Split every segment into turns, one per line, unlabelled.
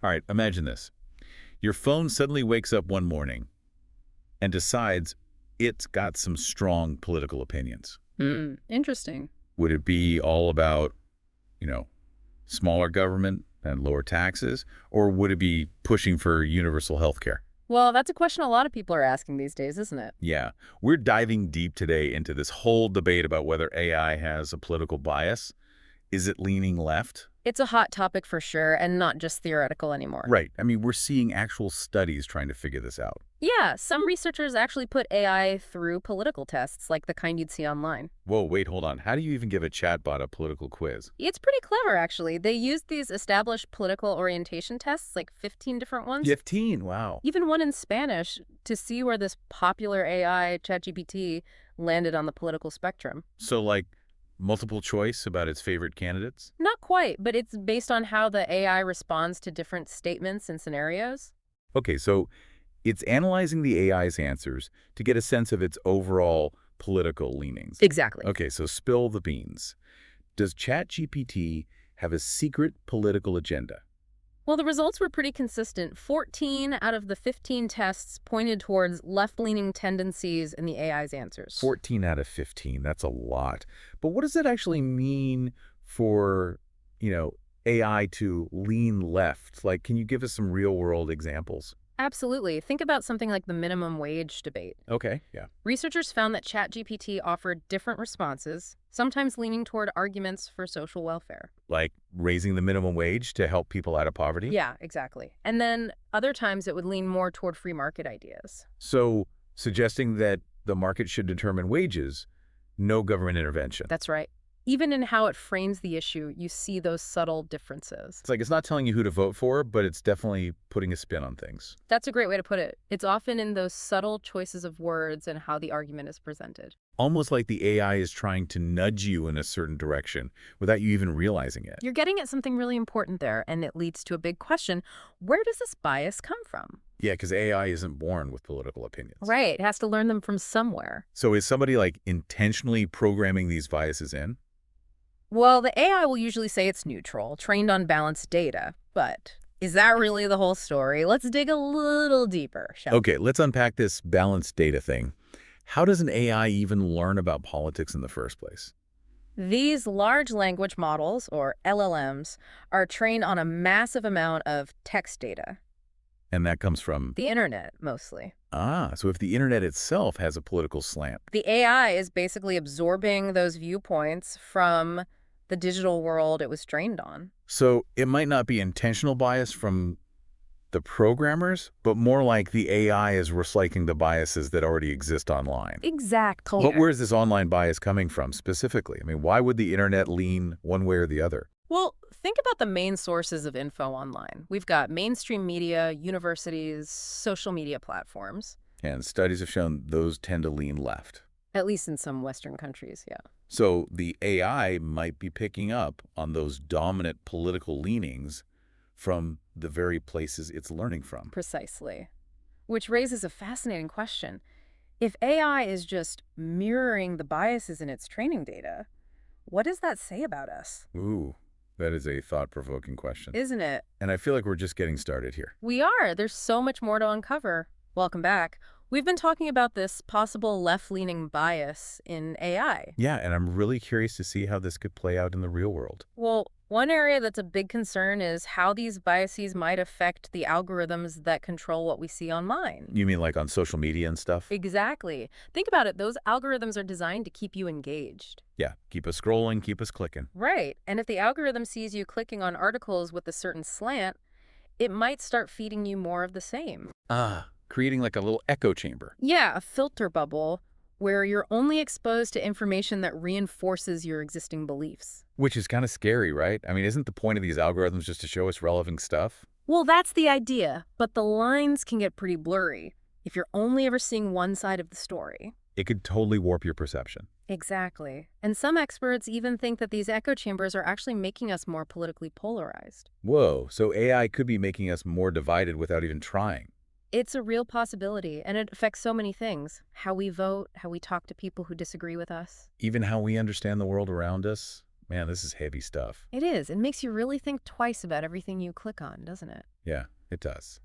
All right, imagine this. Your phone suddenly wakes up one morning and decides it's got some strong political opinions.
Interesting.
Would it be all about, you know, smaller government and lower taxes, or would it be pushing for universal health care?
Well, that's a question a lot of people are asking these days, isn't it?
Yeah, we're diving deep today into this whole debate about whether AI has a political bias. Is it leaning left?
It's a hot topic for sure, and not just theoretical anymore.
Right. I mean, we're seeing actual studies trying to figure this out.
Yeah, some researchers actually put AI through political tests, like the kind you'd see online.
Whoa, wait, hold on. How do you even give a chatbot a political quiz?
It's pretty clever, actually. They used these established political orientation tests, like 15 different ones,
15, wow.
even one in Spanish, to see where this popular AI, ChatGPT, landed on the political spectrum.
So, like, multiple choice about its favorite candidates?
Not quite, but it's based on how the AI responds to different statements and scenarios.
Okay, so it's analyzing the AI's answers to get a sense of its overall political leanings.
Exactly.
Okay, so spill the beans. Does ChatGPT have a secret political agenda?
Well, the results were pretty consistent. 14 out of the 15 tests pointed towards left-leaning tendencies in the AI's answers.
14 out of 15, that's a lot. But what does that actually mean for, AI to lean left? Like, can you give us some real-world examples?
Absolutely. Think about something like the minimum wage debate.
Okay, yeah.
Researchers found that ChatGPT offered different responses, sometimes leaning toward arguments for social welfare.
Like raising the minimum wage to help people out of poverty?
Yeah, exactly. And then other times it would lean more toward free market ideas.
So, suggesting that the market should determine wages, no government intervention.
That's right. Even in how it frames the issue, you see those subtle differences.
It's like it's not telling you who to vote for, but it's definitely putting a spin on things.
That's a great way to put it. It's often in those subtle choices of words and how the argument is presented.
Almost like the AI is trying to nudge you in a certain direction without you even realizing it.
You're getting at something really important there, and it leads to a big question. Where does this bias come from?
Yeah, because AI isn't born with political opinions.
Right. It has to learn them from somewhere.
So is somebody like intentionally programming these biases in?
Well, the AI will usually say it's neutral, trained on balanced data. But is that really the whole story? Let's dig a little deeper, shall we?
Okay, let's unpack this balanced data thing. How does an AI even learn about politics in the first place?
These large language models, or LLMs, are trained on a massive amount of text data.
And that comes from...
The internet, mostly.
So if the internet itself has a political slant.
The AI is basically absorbing those viewpoints from the digital world it was trained on.
So it might not be intentional bias from the programmers, but more like the AI is recycling the biases that already exist online.
Exactly.
But where is this online bias coming from specifically? I mean, why would the internet lean one way or the other?
Well, think about the main sources of info online. We've got mainstream media, universities, social media platforms.
And studies have shown those tend to lean left.
At least in some Western countries, yeah.
So the AI might be picking up on those dominant political leanings from the very places it's learning from.
Precisely. Which raises a fascinating question. If AI is just mirroring the biases in its training data, what does that say about us?
Ooh, that is a thought-provoking question.
Isn't it?
And I feel like we're just getting started here.
We are. There's so much more to uncover. Welcome back. We've been talking about this possible left-leaning bias in AI.
Yeah, and I'm really curious to see how this could play out in the real world.
Well, one area that's a big concern is how these biases might affect the algorithms that control what we see online.
You mean like on social media and stuff?
Exactly. Think about it. Those algorithms are designed to keep you engaged.
Yeah, keep us scrolling, keep us clicking.
Right. And if the algorithm sees you clicking on articles with a certain slant, it might start feeding you more of the same.
Creating like a little echo chamber.
Yeah, a filter bubble where you're only exposed to information that reinforces your existing beliefs.
Which is kind of scary, right? I mean, isn't the point of these algorithms just to show us relevant stuff?
Well, that's the idea, but the lines can get pretty blurry if you're only ever seeing one side of the story.
It could totally warp your perception.
Exactly. And some experts even think that these echo chambers are actually making us more politically polarized.
Whoa, so AI could be making us more divided without even trying.
It's a real possibility, and it affects so many things. How we vote, how we talk to people who disagree with us.
Even how we understand the world around us. Man, this is heavy stuff.
It is. It makes you really think twice about everything you click on, doesn't it?
Yeah, it does.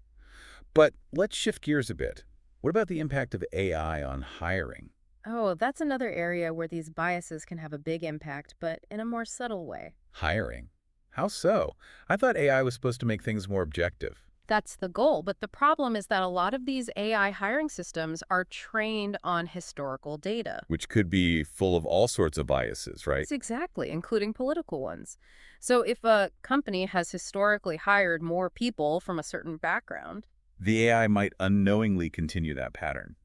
But let's shift gears a bit. What about the impact of AI on hiring?
Oh, that's another area where these biases can have a big impact, but in a more subtle way.
Hiring? How so? I thought AI was supposed to make things more objective.
That's the goal, but the problem is that a lot of these AI hiring systems are trained on historical data.
Which could be full of all sorts of biases, right?
Yes, exactly, including political ones. So if a company has historically hired more people from a certain background,
The AI might unknowingly continue that pattern.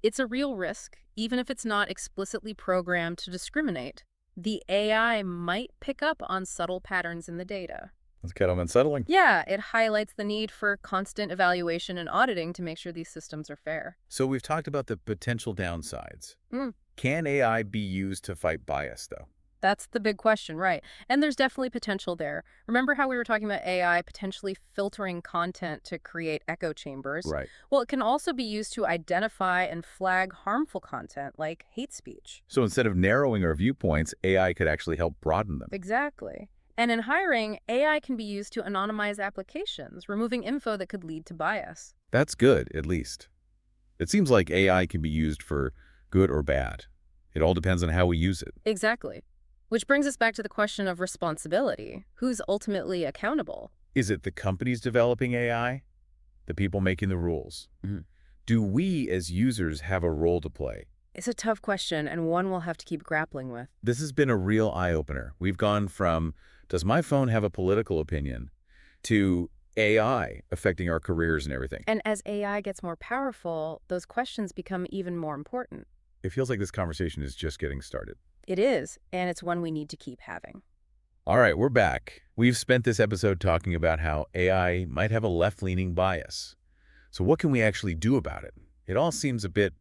it's a real risk, even if it's not explicitly programmed to discriminate. The AI might pick up on subtle patterns in the data.
That's kind of unsettling.
Yeah, it highlights the need for constant evaluation and auditing to make sure these systems are fair.
So we've talked about the potential downsides.
Mm,
Can AI be used to fight bias, though?
that's the big question, right? And there's definitely potential there. Remember how we were talking about AI potentially filtering content to create echo chambers?
Right.
Well, it can also be used to identify and flag harmful content like hate speech.
So instead of narrowing our viewpoints, AI could actually help broaden them.
Exactly. And in hiring, AI can be used to anonymize applications, removing info that could lead to bias.
That's good, at least. It seems like AI can be used for good or bad. It all depends on how we use it.
Exactly. Which brings us back to the question of responsibility. Who's ultimately accountable?
Is it the companies developing AI? The people making the rules?
Mhm.
Do we as users have a role to play?
It's a tough question and one we'll have to keep grappling with.
This has been a real eye-opener. We've gone from, does my phone have a political opinion, to AI affecting our careers and everything.
And as AI gets more powerful, those questions become even more important.
It feels like this conversation is just getting started.
It is, and it's one we need to keep having.
All right, we're back. We've spent this episode talking about how AI might have a left-leaning bias. So what can we actually do about it? It all seems a bit,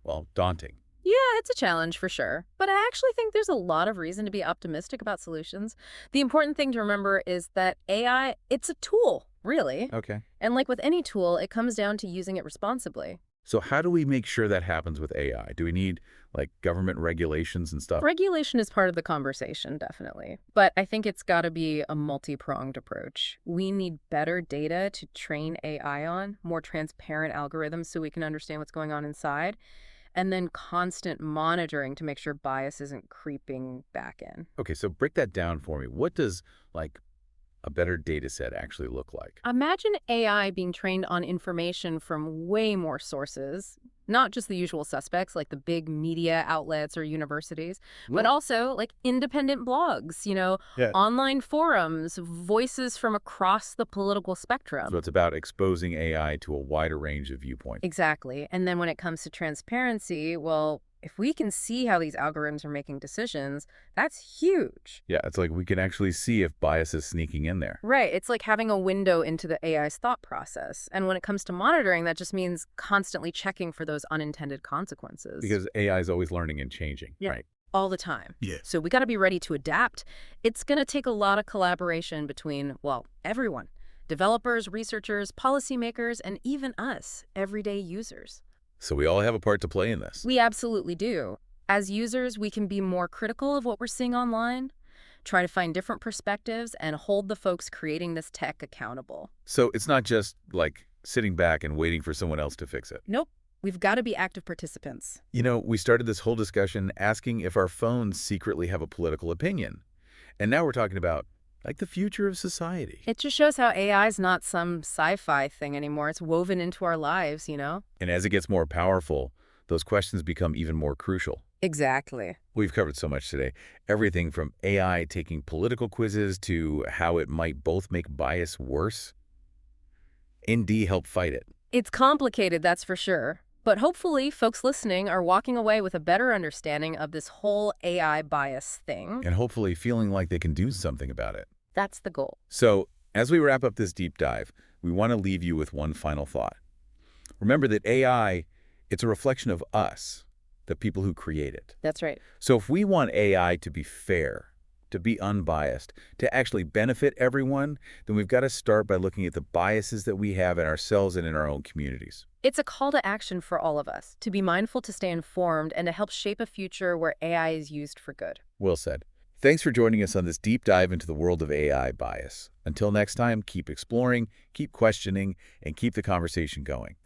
well, daunting.
Yeah, it's a challenge for sure. But I actually think there's a lot of reason to be optimistic about solutions. The important thing to remember is that AI, it's a tool, really.
Okay.
And like with any tool, it comes down to using it responsibly.
So how do we make sure that happens with AI? Do we need, like, government regulations and stuff?
Regulation is part of the conversation, definitely. But I think it's got to be a multi-pronged approach. We need better data to train AI on, more transparent algorithms so we can understand what's going on inside, and then constant monitoring to make sure bias isn't creeping back in.
Okay, so break that down for me. What does, like, a better data set actually look like?
Imagine AI being trained on information from way more sources, not just the usual suspects like the big media outlets or universities, but
Well,
also like independent blogs,
yeah.
online forums, voices from across the political spectrum.
So it's about exposing AI to a wider range of viewpoints.
Exactly. And then when it comes to transparency, well, if we can see how these algorithms are making decisions, that's huge.
Yeah, it's like we can actually see if bias is sneaking in there.
Right. It's like having a window into the AI's thought process. And when it comes to monitoring, that just means constantly checking for those unintended consequences.
Because AI is always learning and changing,
Yeah.
right?
All the time.
Yeah.
So we got to be ready to adapt. It's going to take a lot of collaboration between, well, everyone. Developers, researchers, policymakers, and even us, everyday users.
So we all have a part to play in this.
We absolutely do. As users, we can be more critical of what we're seeing online, try to find different perspectives, and hold the folks creating this tech accountable.
So it's not just like sitting back and waiting for someone else to fix it.
Nope. We've got to be active participants.
You know, we started this whole discussion asking if our phones secretly have a political opinion. And now we're talking about, like, the future of society.
It just shows how AI is not some sci-fi thing anymore. It's woven into our lives,
And as it gets more powerful, those questions become even more crucial.
Exactly.
We've covered so much today. Everything from AI taking political quizzes to how it might both make bias worse and help fight it.
It's complicated, that's for sure. But hopefully, folks listening are walking away with a better understanding of this whole AI bias thing.
And hopefully feeling like they can do something about it.
That's the goal.
So, as we wrap up this deep dive, we want to leave you with one final thought. Remember that AI, it's a reflection of us, the people who create it.
That's right.
So if we want AI to be fair, to be unbiased, to actually benefit everyone, then we've got to start by looking at the biases that we have in ourselves and in our own communities.
It's a call to action for all of us, to be mindful, to stay informed, and to help shape a future where AI is used for good.
Well said. Thanks for joining us on this deep dive into the world of AI bias. Until next time, keep exploring, keep questioning, and keep the conversation going.